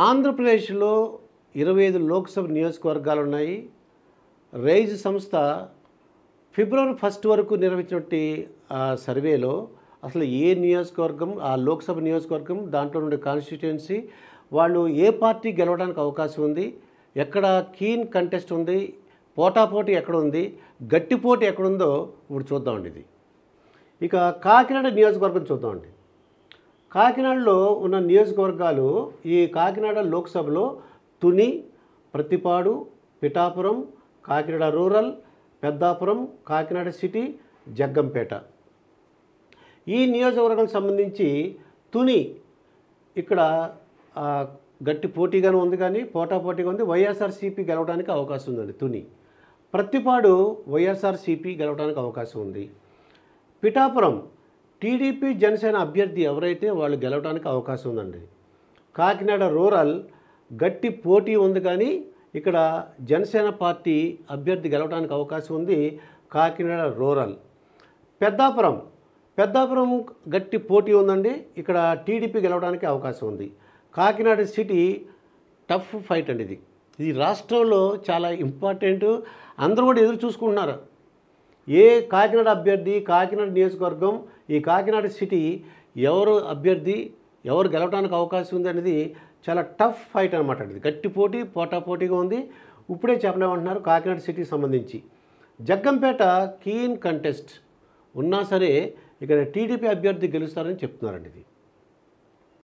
ఆంధ్రప్రదేశ్లో 25 లోక్సభ నియోజకవర్గాలు ఉన్నాయి. రైజ్ సంస్థ ఫిబ్రవరి 1 వరకు నిర్వహించినటువంటి సర్వేలో అసలు ఏ నియోజకవర్గం, ఆ లోక్సభ నియోజకవర్గం, దాంట్లో నుండి కాన్స్టిట్యుయెన్సీ వాళ్ళు ఏ పార్టీ గెలవడానికి అవకాశం ఉంది, ఎక్కడ కీన్ కంటెస్ట్ ఉంది, పోటాపోటీ ఎక్కడ ఉంది, గట్టి పోటీ ఎక్కడుందో ఇప్పుడు చూద్దామండి. ఇది ఇక కాకినాడ నియోజకవర్గం చూద్దామండి. కాకినాడలో ఉన్న నియోజకవర్గాలు, ఈ కాకినాడ లోక్సభలో తుని, ప్రతిపాడు, పిఠాపురం, కాకినాడ రూరల్, పెద్దాపురం, కాకినాడ సిటీ, జగ్గంపేట. ఈ నియోజకవర్గానికి సంబంధించి తుని ఇక్కడ గట్టి పోటీగానే ఉంది, కానీ పోటాపోటీగా ఉంది. వైఎస్ఆర్సీపీ గెలవడానికి అవకాశం ఉందండి. తుని, ప్రతిపాడు వైఎస్ఆర్సీపీ గెలవడానికి అవకాశం ఉంది. పిఠాపురం టీడీపీ జనసేన అభ్యర్థి ఎవరైతే వాళ్ళు గెలవడానికి అవకాశం ఉందండి. కాకినాడ రూరల్ గట్టి పోటీ ఉంది, కానీ ఇక్కడ జనసేన పార్టీ అభ్యర్థి గెలవడానికి అవకాశం ఉంది. కాకినాడ రూరల్. పెద్దాపురం గట్టి పోటీ ఉందండి, ఇక్కడ టీడీపీ గెలవడానికి అవకాశం ఉంది. కాకినాడ సిటీ టఫ్ ఫైట్ అండి. ఇది రాష్ట్రంలో చాలా ఇంపార్టెంట్. అందరూ కూడా ఎదురు చూసుకుంటున్నారు. ఏ కాకినాడ అభ్యర్థి, కాకినాడ నియోజకవర్గం, ఈ కాకినాడ సిటీ ఎవరు అభ్యర్థి, ఎవరు గెలవడానికి అవకాశం ఉంది అనేది చాలా టఫ్ ఫైట్ అనమాట. ఇది గట్టి పోటీ, పోటాపోటీగా ఉంది. ఇప్పుడే చెప్పలేమంటున్నారు కాకినాడ సిటీకి సంబంధించి. జగ్గంపేట కీన్ కంటెస్ట్ ఉన్నా సరే ఇక్కడ టీడీపీ అభ్యర్థి గెలుస్తారని చెప్తున్నారండి. ఇది